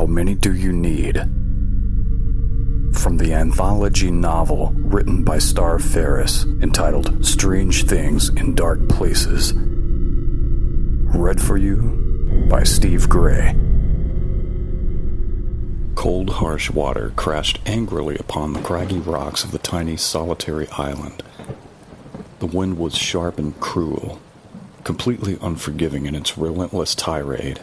many do you need? From the anthology novel written by Starr Ferris entitled Strange Things in Dark Places. Read for you by Steve Gray. Cold, harsh water crashed angrily upon the craggy rocks of the tiny, solitary island. The wind was sharp and cruel, completely unforgiving in its relentless tirade.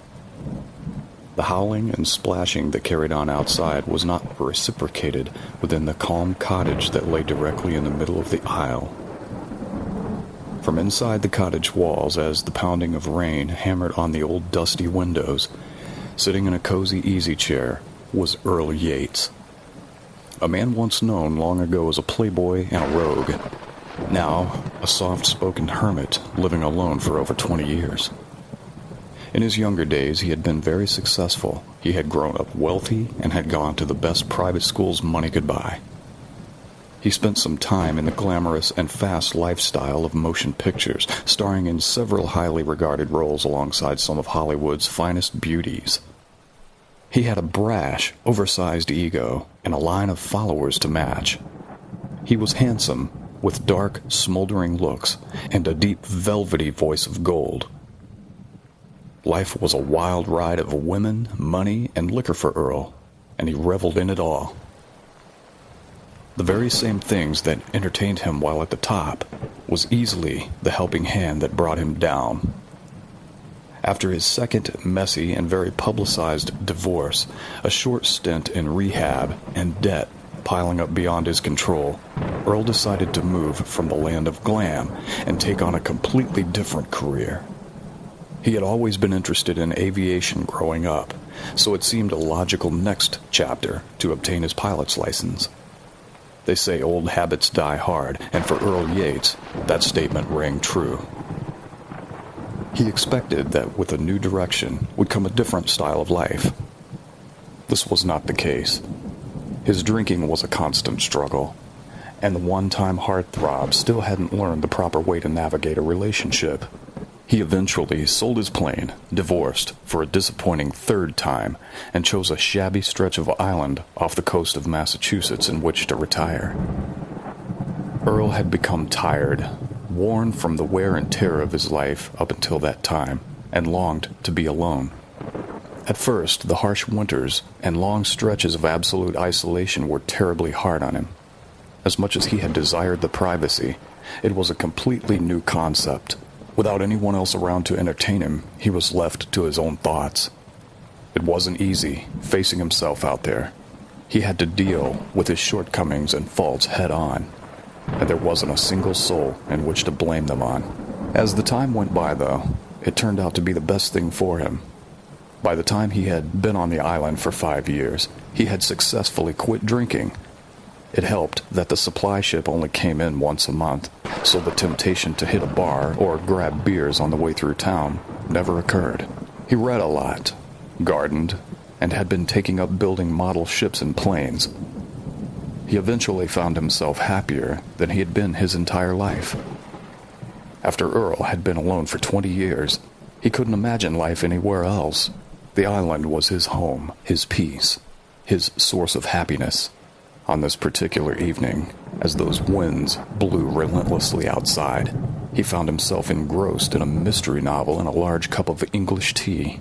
The howling and splashing that carried on outside was not reciprocated within the calm cottage that lay directly in the middle of the isle. From inside the cottage walls, as the pounding of rain hammered on the old dusty windows, sitting in a cozy easy chair, was Earl Yates. A man once known long ago as a playboy and a rogue, now a soft-spoken hermit living alone for over 20 years. In his younger days, he had been very successful. He had grown up wealthy and had gone to the best private schools money could buy. He spent some time in the glamorous and fast lifestyle of motion pictures, starring in several highly regarded roles alongside some of Hollywood's finest beauties. He had a brash, oversized ego and a line of followers to match. He was handsome, with dark, smoldering looks and a deep, velvety voice of gold. Life was a wild ride of women, money, and liquor for Earl, and he reveled in it all. The very same things that entertained him while at the top was easily the helping hand that brought him down. After his second messy and very publicized divorce, a short stint in rehab, and debt piling up beyond his control, Earl decided to move from the land of glam and take on a completely different career. He had always been interested in aviation growing up, so it seemed a logical next chapter to obtain his pilot's license. They say old habits die hard, and for Earl Yates, that statement rang true. He expected that with a new direction would come a different style of life. This was not the case. His drinking was a constant struggle, and the one-time heartthrob still hadn't learned the proper way to navigate a relationship. He eventually sold his plane, divorced for a disappointing third time, and chose a shabby stretch of island off the coast of Massachusetts in which to retire. Earl had become tired, worn from the wear and tear of his life up until that time, and longed to be alone. At first, the harsh winters and long stretches of absolute isolation were terribly hard on him. As much as he had desired the privacy, it was a completely new concept. Without anyone else around to entertain him, he was left to his own thoughts. It wasn't easy, facing himself out there. He had to deal with his shortcomings and faults head on, and there wasn't a single soul in which to blame them on. As the time went by, though, it turned out to be the best thing for him. By the time he had been on the island for 5 years, he had successfully quit drinking. It helped that the supply ship only came in once a month, so the temptation to hit a bar or grab beers on the way through town never occurred. He read a lot, gardened, and had been taking up building model ships and planes. He eventually found himself happier than he had been his entire life. After Earl had been alone for 20 years, he couldn't imagine life anywhere else. The island was his home, his peace, his source of happiness. On this particular evening, as those winds blew relentlessly outside, he found himself engrossed in a mystery novel and a large cup of English tea.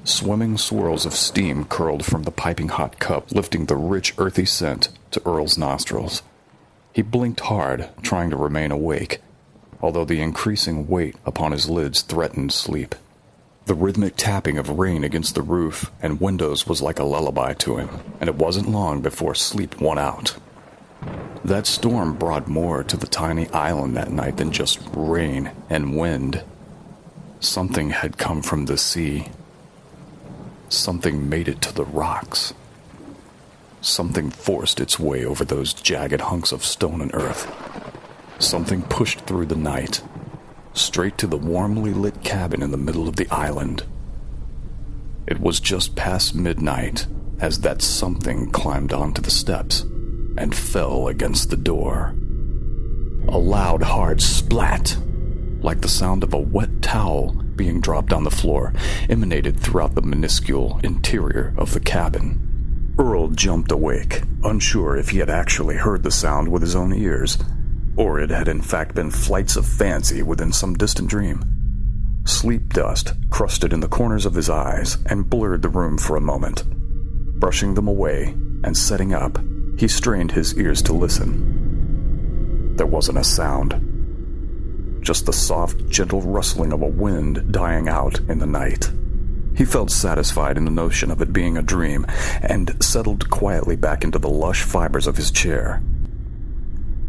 Swimming swirls of steam curled from the piping hot cup, lifting the rich, earthy scent to Earl's nostrils. He blinked hard, trying to remain awake, although the increasing weight upon his lids threatened sleep. The rhythmic tapping of rain against the roof and windows was like a lullaby to him, and it wasn't long before sleep won out. That storm brought more to the tiny island that night than just rain and wind. Something had come from the sea. Something made it to the rocks. Something forced its way over those jagged hunks of stone and earth. Something pushed through the night, straight to the warmly lit cabin in the middle of the island. It was just past midnight as that something climbed onto the steps and fell against the door. A loud, hard splat, like the sound of a wet towel being dropped on the floor emanated throughout the minuscule interior of the cabin. Earl jumped awake, unsure if he had actually heard the sound with his own ears, or it had in fact been flights of fancy within some distant dream. Sleep dust crusted in the corners of his eyes and blurred the room for a moment. Brushing them away and setting up, he strained his ears to listen. There wasn't a sound. Just the soft, gentle rustling of a wind dying out in the night. He felt satisfied in the notion of it being a dream and settled quietly back into the lush fibers of his chair.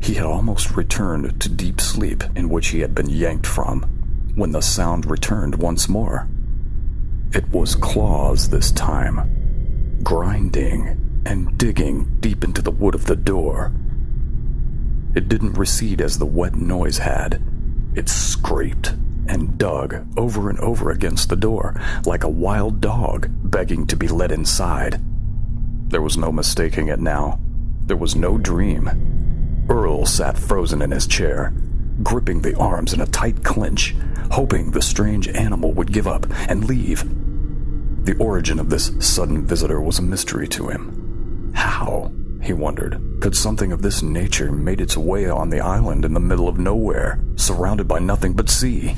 He had almost returned to deep sleep in which he had been yanked from when the sound returned once more. It was claws this time, grinding and digging deep into the wood of the door. It didn't recede as the wet noise had. It scraped and dug over and over against the door, like a wild dog begging to be let inside. There was no mistaking it now. There was no dream. Earl sat frozen in his chair, gripping the arms in a tight clinch, hoping the strange animal would give up and leave. The origin of this sudden visitor was a mystery to him. How, he wondered, could something of this nature made its way on the island in the middle of nowhere, surrounded by nothing but sea?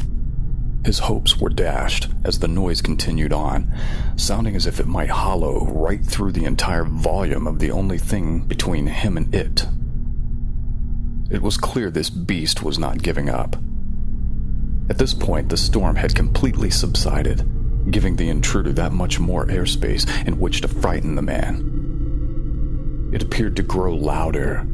His hopes were dashed as the noise continued on, sounding as if it might hollow right through the entire volume of the only thing between him and it. It was clear this beast was not giving up. At this point, the storm had completely subsided, giving the intruder that much more airspace in which to frighten the man. It appeared to grow louder,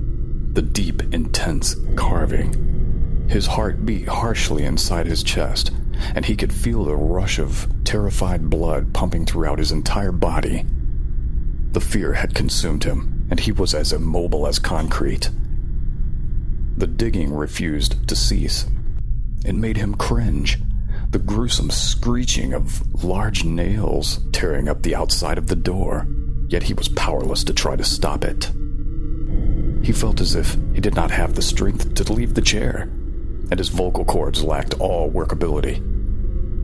the deep, intense carving. His heart beat harshly inside his chest, and he could feel the rush of terrified blood pumping throughout his entire body. The fear had consumed him, and he was as immobile as concrete. The digging refused to cease. It made him cringe, the gruesome screeching of large nails tearing up the outside of the door, yet he was powerless to try to stop it. He felt as if he did not have the strength to leave the chair, and his vocal cords lacked all workability.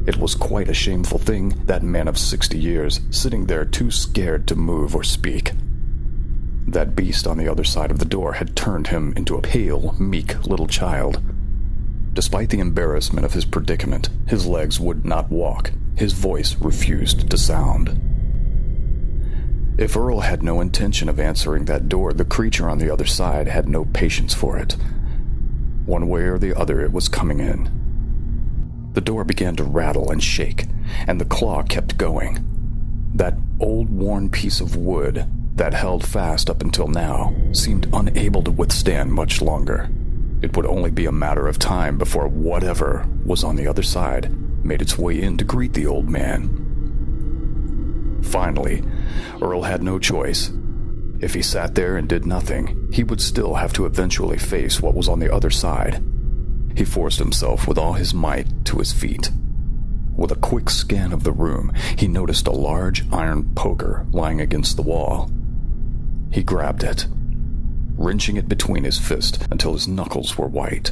It was quite a shameful thing, that man of 60 years, sitting there too scared to move or speak. That beast on the other side of the door had turned him into a pale, meek little child. Despite the embarrassment of his predicament, his legs would not walk, his voice refused to sound. If Earl had no intention of answering that door, the creature on the other side had no patience for it. One way or the other, it was coming in. The door began to rattle and shake, and the claw kept going. That old worn piece of wood that held fast up until now seemed unable to withstand much longer. It would only be a matter of time before whatever was on the other side made its way in to greet the old man. Finally, Earl had no choice. If he sat there and did nothing, he would still have to eventually face what was on the other side. He forced himself with all his might to his feet. With a quick scan of the room, he noticed a large iron poker lying against the wall. He grabbed it, wrenching it between his fists until his knuckles were white.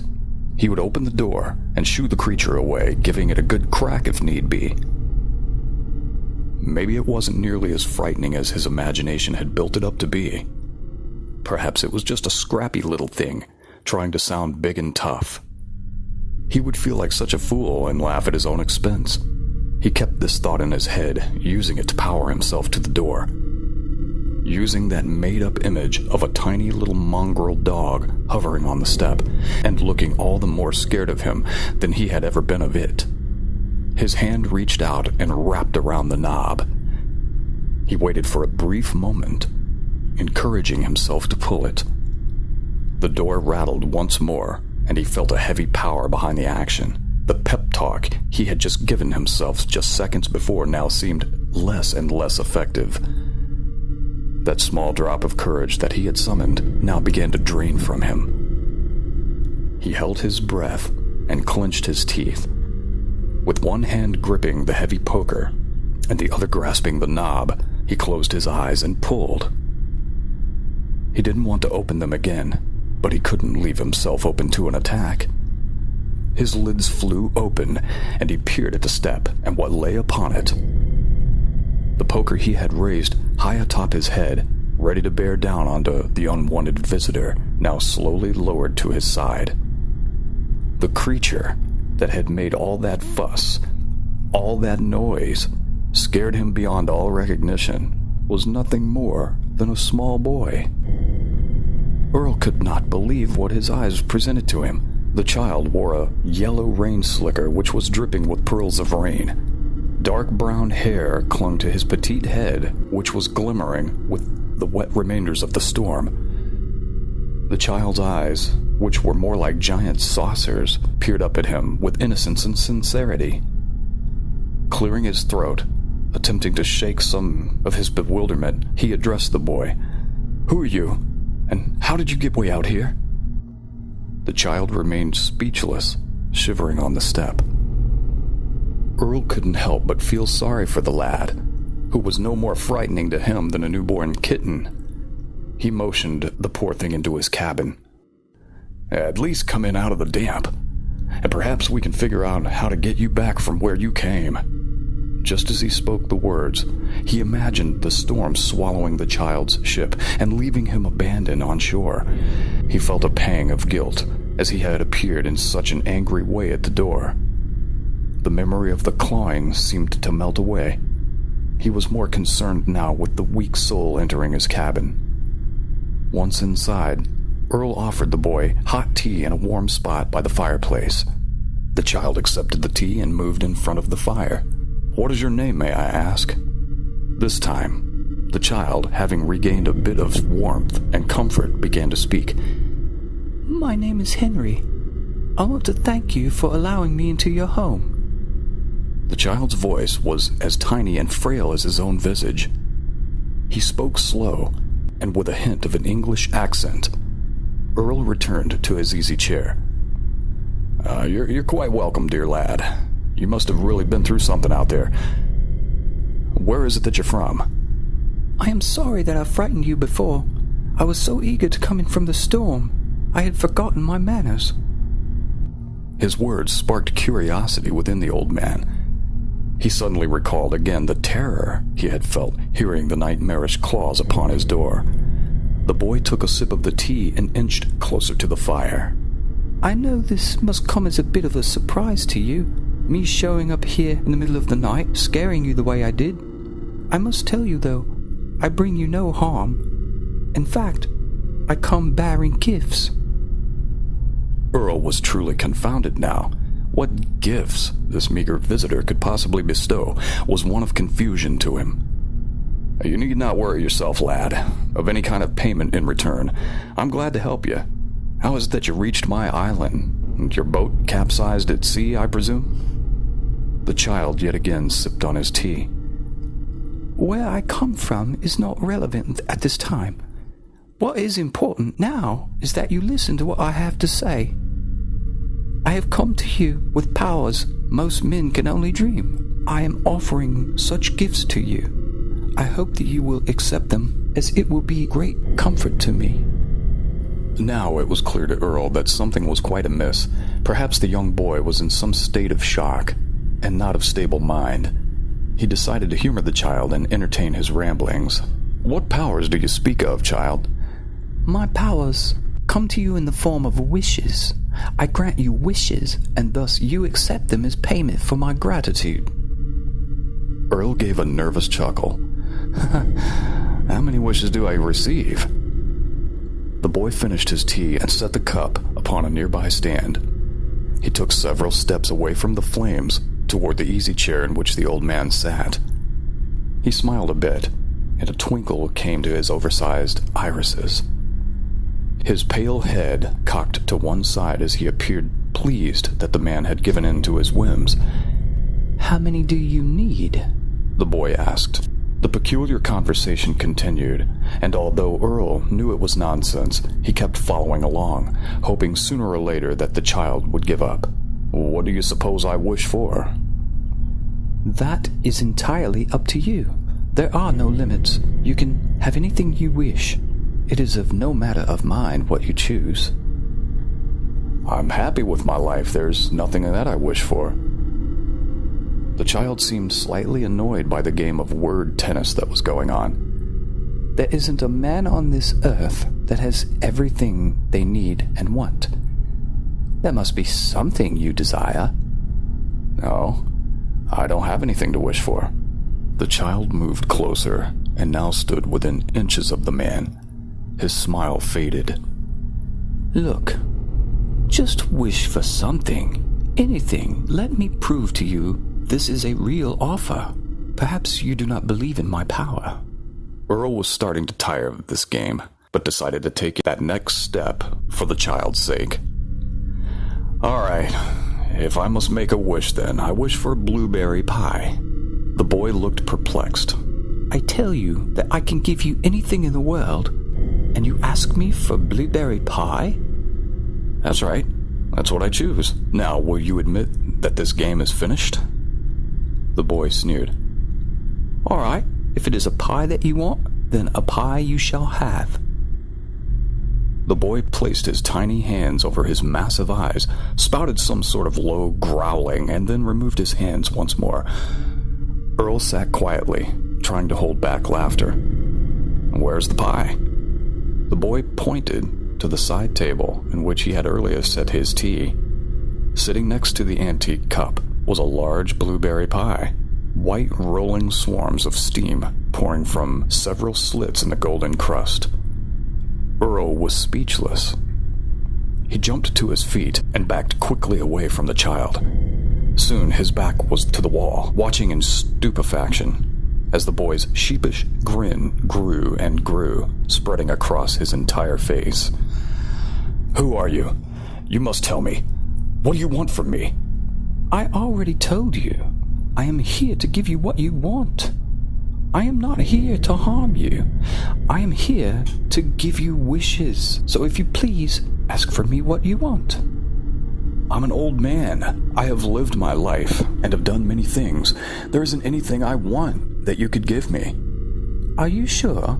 He would open the door and shoo the creature away, giving it a good crack if need be. Maybe it wasn't nearly as frightening as his imagination had built it up to be. Perhaps it was just a scrappy little thing, trying to sound big and tough. He would feel like such a fool and laugh at his own expense. He kept this thought in his head, using it to power himself to the door. Using that made-up image of a tiny little mongrel dog hovering on the step and looking all the more scared of him than he had ever been of it. His hand reached out and wrapped around the knob. He waited for a brief moment, encouraging himself to pull it. The door rattled once more, and he felt a heavy power behind the action. The pep talk he had just given himself just seconds before now seemed less and less effective. That small drop of courage that he had summoned now began to drain from him. He held his breath and clenched his teeth. With one hand gripping the heavy poker and the other grasping the knob, he closed his eyes and pulled. He didn't want to open them again, but he couldn't leave himself open to an attack. His lids flew open, and he peered at the step and what lay upon it. The poker he had raised high atop his head, ready to bear down onto the unwanted visitor, now slowly lowered to his side. The creature that had made all that fuss, all that noise, scared him beyond all recognition, was nothing more than a small boy. Earl could not believe what his eyes presented to him. The child wore a yellow rain slicker which was dripping with pearls of rain. Dark brown hair clung to his petite head, which was glimmering with the wet remainders of the storm. The child's eyes, which were more like giant saucers, peered up at him with innocence and sincerity. Clearing his throat, attempting to shake some of his bewilderment, he addressed the boy. "Who are you? And how did you get way out here?" The child remained speechless, shivering on the step. Earl couldn't help but feel sorry for the lad, who was no more frightening to him than a newborn kitten. He motioned the poor thing into his cabin. "At least come in out of the damp, and perhaps we can figure out how to get you back from where you came." Just as he spoke the words, he imagined the storm swallowing the child's ship and leaving him abandoned on shore. He felt a pang of guilt as he had appeared in such an angry way at the door. The memory of the clawing seemed to melt away. He was more concerned now with the weak soul entering his cabin. Once inside, Earl offered the boy hot tea in a warm spot by the fireplace. The child accepted the tea and moved in front of the fire. "What is your name, may I ask?" This time, the child, having regained a bit of warmth and comfort, began to speak. "My name is Henry. I want to thank you for allowing me into your home." The child's voice was as tiny and frail as his own visage. He spoke slow, and with a hint of an English accent. Earl returned to his easy chair. You're quite welcome, dear lad. You must have really been through something out there. Where is it that you're from?" "I am sorry that I frightened you before. I was so eager to come in from the storm, I had forgotten my manners." His words sparked curiosity within the old man. He suddenly recalled again the terror he had felt hearing the nightmarish claws upon his door. The boy took a sip of the tea and inched closer to the fire. "I know this must come as a bit of a surprise to you, me showing up here in the middle of the night, scaring you the way I did. I must tell you, though, I bring you no harm. In fact, I come bearing gifts." Earl was truly confounded now. What gifts this meager visitor could possibly bestow was one of confusion to him. "You need not worry yourself, lad, of any kind of payment in return. I'm glad to help you. How is it that you reached my island? Your boat capsized at sea, I presume?" The child yet again sipped on his tea. "Where I come from is not relevant at this time. What is important now is that you listen to what I have to say. I have come to you with powers most men can only dream. I am offering such gifts to you. I hope that you will accept them, as it will be great comfort to me." Now it was clear to Earl that something was quite amiss. Perhaps the young boy was in some state of shock, and not of stable mind. He decided to humor the child and entertain his ramblings. "What powers do you speak of, child?" "My powers come to you in the form of wishes. I grant you wishes, and thus you accept them as payment for my gratitude." Earl gave a nervous chuckle. "How many wishes do I receive?" The boy finished his tea and set the cup upon a nearby stand. He took several steps away from the flames toward the easy chair in which the old man sat. He smiled a bit, and a twinkle came to his oversized irises. His pale head cocked to one side as he appeared pleased that the man had given in to his whims. "How many do you need?" the boy asked. The peculiar conversation continued, and although Earl knew it was nonsense, he kept following along, hoping sooner or later that the child would give up. "What do you suppose I wish for?" "That is entirely up to you. There are no limits. You can have anything you wish. It is of no matter of mine what you choose." I'm happy with my life. There's nothing that I wish for. The child seemed slightly annoyed by the game of word tennis that was going on. There isn't a man on this earth that has everything they need and want. There must be something you desire. No, I don't have anything to wish for. The child moved closer and now stood within inches of the man. His smile faded. Look, just wish for something. Anything. Let me prove to you this is a real offer. Perhaps you do not believe in my power. Earl was starting to tire of this game, but decided to take that next step for the child's sake. All right, if I must make a wish then, I wish for blueberry pie. The boy looked perplexed. I tell you that I can give you anything in the world, and you ask me for blueberry pie? That's right. That's what I choose. Now, will you admit that this game is finished? The boy sneered. All right, if it is a pie that you want, then a pie you shall have. The boy placed his tiny hands over his massive eyes, spouted some sort of low growling, and then removed his hands once more. Earl sat quietly, trying to hold back laughter. Where's the pie? The boy pointed to the side table in which he had earlier set his tea. Sitting next to the antique cup was a large blueberry pie, white rolling swarms of steam pouring from several slits in the golden crust. Earl was speechless. He jumped to his feet and backed quickly away from the child. Soon his back was to the wall, watching in stupefaction as the boy's sheepish grin grew and grew, spreading across his entire face. Who are you? You must tell me. What do you want from me? I already told you. I am here to give you what you want. I am not here to harm you. I am here to give you wishes. So if you please, ask for me what you want. I'm an old man. I have lived my life and have done many things. There isn't anything I want that you could give me. Are you sure?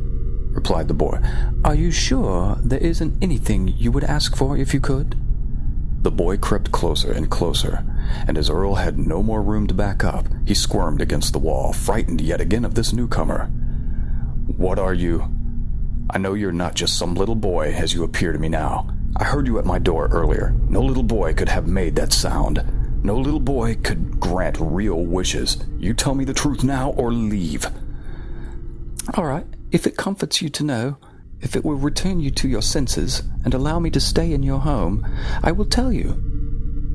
Replied the boy. Are you sure there isn't anything you would ask for if you could? The boy crept closer and closer, and as Earl had no more room to back up, he squirmed against the wall, frightened yet again of this newcomer. What are you? I know you're not just some little boy as you appear to me now. I heard you at my door earlier. No little boy could have made that sound. No little boy could grant real wishes. You tell me the truth now or leave. All right, if it comforts you to know, if it will return you to your senses and allow me to stay in your home, I will tell you.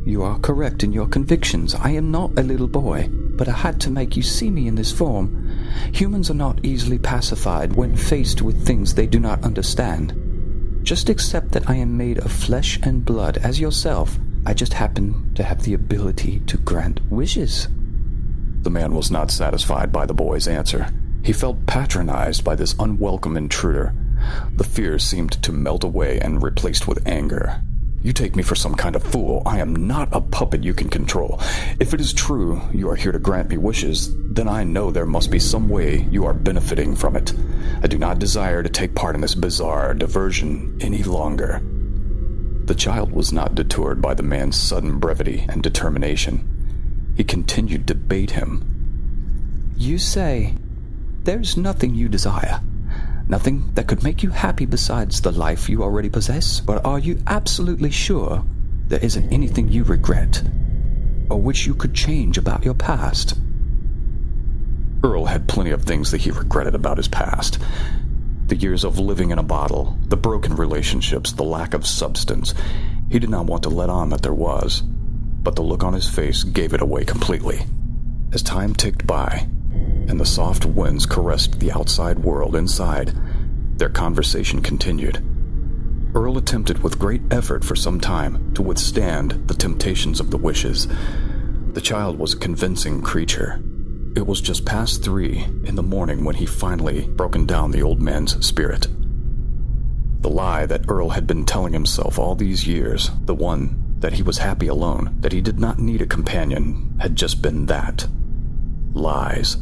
You are correct in your convictions. I am not a little boy, but I had to make you see me in this form. Humans are not easily pacified when faced with things they do not understand. Just accept that I am made of flesh and blood as yourself. I just happen to have the ability to grant wishes. The man was not satisfied by the boy's answer. He felt patronized by this unwelcome intruder. The fear seemed to melt away and replaced with anger. You take me for some kind of fool. I am not a puppet you can control. If it is true you are here to grant me wishes, then I know there must be some way you are benefiting from it. I do not desire to take part in this bizarre diversion any longer. The child was not deterred by the man's sudden brevity and determination. He continued to bait him. You say there's nothing you desire. Nothing that could make you happy besides the life you already possess? But are you absolutely sure there isn't anything you regret, or which you could change about your past? Earl had plenty of things that he regretted about his past. The years of living in a bottle, the broken relationships, the lack of substance. He did not want to let on that there was, but the look on his face gave it away completely. As time ticked by, and the soft winds caressed the outside world inside, their conversation continued. Earl attempted with great effort for some time to withstand the temptations of the wishes. The child was a convincing creature. It was just past 3 in the morning when he finally broken down the old man's spirit. The lie that Earl had been telling himself all these years, the one that he was happy alone, that he did not need a companion, had just been that. Lies.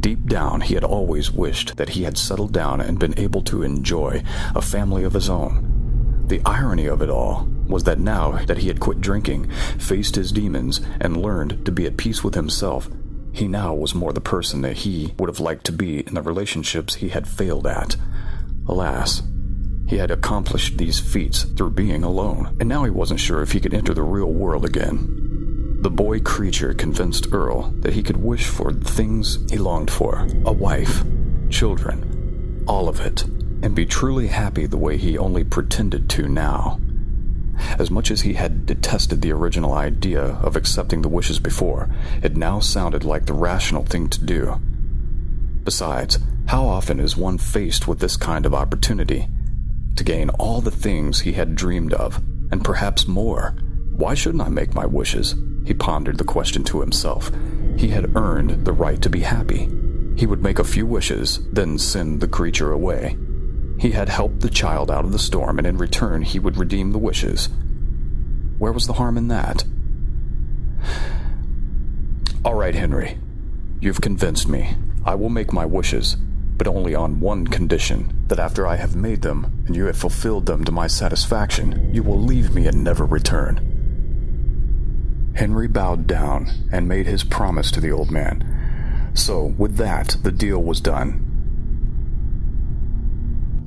Deep down, he had always wished that he had settled down and been able to enjoy a family of his own. The irony of it all was that now that he had quit drinking, faced his demons, and learned to be at peace with himself, he now was more the person that he would have liked to be in the relationships he had failed at. Alas, he had accomplished these feats through being alone, and now he wasn't sure if he could enter the real world again. The boy creature convinced Earl that he could wish for the things he longed for: a wife, children, all of it, and be truly happy the way he only pretended to now. As much as he had detested the original idea of accepting the wishes before, it now sounded like the rational thing to do. Besides, how often is one faced with this kind of opportunity? To gain all the things he had dreamed of, and perhaps more. Why shouldn't I make my wishes? He pondered the question to himself. He had earned the right to be happy. He would make a few wishes, then send the creature away. He had helped the child out of the storm, and in return he would redeem the wishes. Where was the harm in that? All right, Henry. You've convinced me. I will make my wishes, but only on one condition, that after I have made them, and you have fulfilled them to my satisfaction, you will leave me and never return. Henry bowed down and made his promise to the old man. So, with that, the deal was done.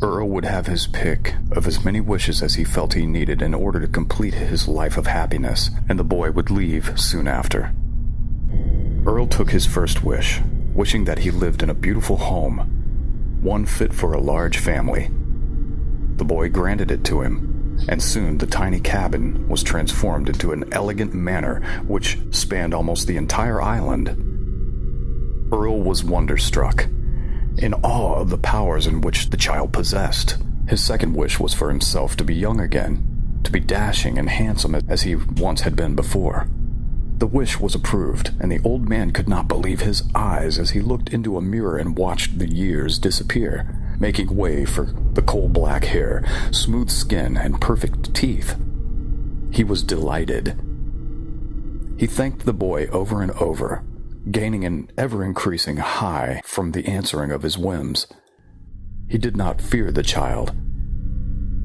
Earl would have his pick of as many wishes as he felt he needed in order to complete his life of happiness, and the boy would leave soon after. Earl took his first wish, wishing that he lived in a beautiful home, one fit for a large family. The boy granted it to him, and soon the tiny cabin was transformed into an elegant manor which spanned almost the entire island. Earl was wonderstruck, in awe of the powers in which the child possessed. His second wish was for himself to be young again, to be dashing and handsome as he once had been before. The wish was approved, and the old man could not believe his eyes as he looked into a mirror and watched the years disappear, making way for the coal-black hair, smooth skin, and perfect teeth. He was delighted. He thanked the boy over and over, gaining an ever-increasing high from the answering of his whims. He did not fear the child.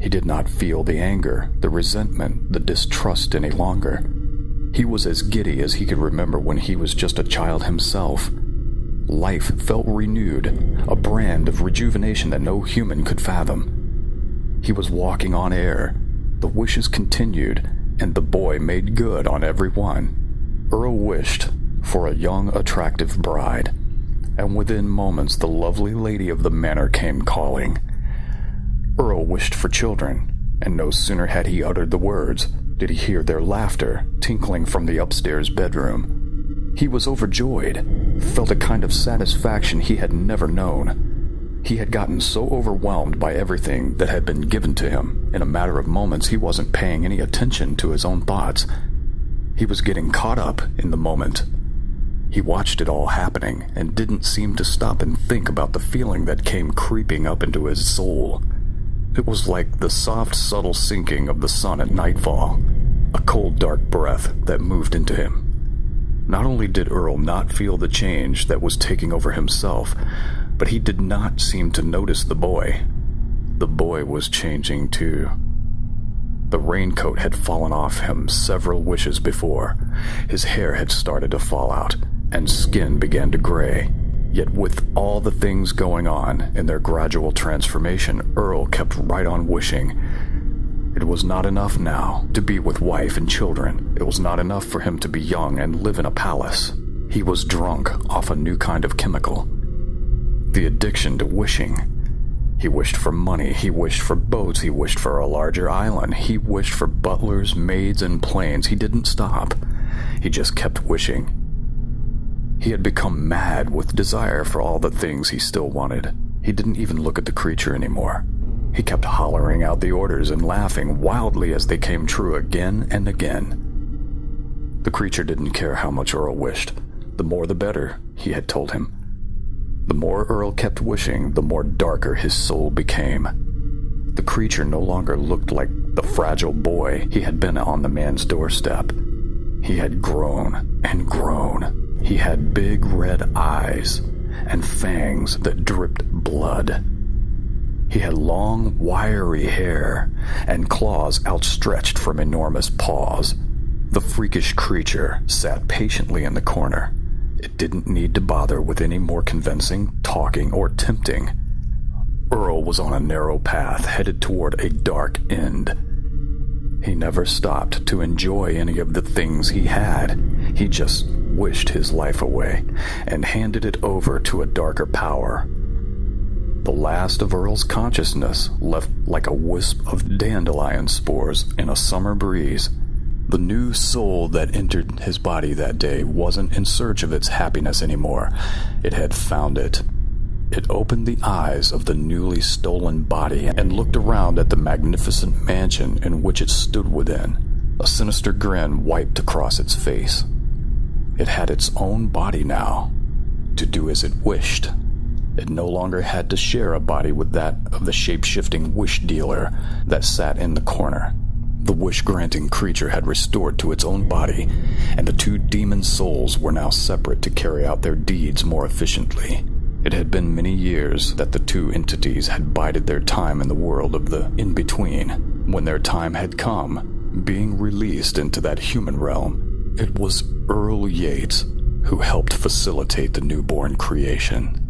He did not feel the anger, the resentment, the distrust any longer. He was as giddy as he could remember when he was just a child himself. Life felt renewed, a brand of rejuvenation that no human could fathom. He was walking on air. The wishes continued, and the boy made good on every one. Earl wished for a young, attractive bride, and within moments the lovely lady of the manor came calling. Earl wished for children, and no sooner had he uttered the words did he hear their laughter tinkling from the upstairs bedroom. He was overjoyed, felt a kind of satisfaction he had never known. He had gotten so overwhelmed by everything that had been given to him, in a matter of moments he wasn't paying any attention to his own thoughts. He was getting caught up in the moment. He watched it all happening and didn't seem to stop and think about the feeling that came creeping up into his soul. It was like the soft, subtle sinking of the sun at nightfall, a cold, dark breath that moved into him. Not only did Earl not feel the change that was taking over himself, but he did not seem to notice the boy. The boy was changing too. The raincoat had fallen off him several wishes before. His hair had started to fall out, and skin began to gray. Yet with all the things going on in their gradual transformation, Earl kept right on wishing. It was not enough now to be with wife and children. It was not enough for him to be young and live in a palace. He was drunk off a new kind of chemical. The addiction to wishing. He wished for money, he wished for boats, he wished for a larger island, he wished for butlers, maids, and planes. He didn't stop. He just kept wishing. He had become mad with desire for all the things he still wanted. He didn't even look at the creature anymore. He kept hollering out the orders and laughing wildly as they came true again and again. The creature didn't care how much Earl wished. The more the better, he had told him. The more Earl kept wishing, the more darker his soul became. The creature no longer looked like the fragile boy he had been on the man's doorstep. He had grown and grown. He had big red eyes and fangs that dripped blood. He had long, wiry hair and claws outstretched from enormous paws. The freakish creature sat patiently in the corner. It didn't need to bother with any more convincing, talking, or tempting. Earl was on a narrow path headed toward a dark end. He never stopped to enjoy any of the things he had. He just wished his life away and handed it over to a darker power. The last of Earl's consciousness left like a wisp of dandelion spores in a summer breeze. The new soul that entered his body that day wasn't in search of its happiness anymore. It had found it. It opened the eyes of the newly stolen body and looked around at the magnificent mansion in which it stood within. A sinister grin wiped across its face. It had its own body now, to do as it wished. It no longer had to share a body with that of the shape-shifting wish dealer that sat in the corner. The wish-granting creature had restored to its own body, and the two demon souls were now separate to carry out their deeds more efficiently. It had been many years that the two entities had bided their time in the world of the in-between. When their time had come, being released into that human realm, it was Earl Yates who helped facilitate the newborn creation.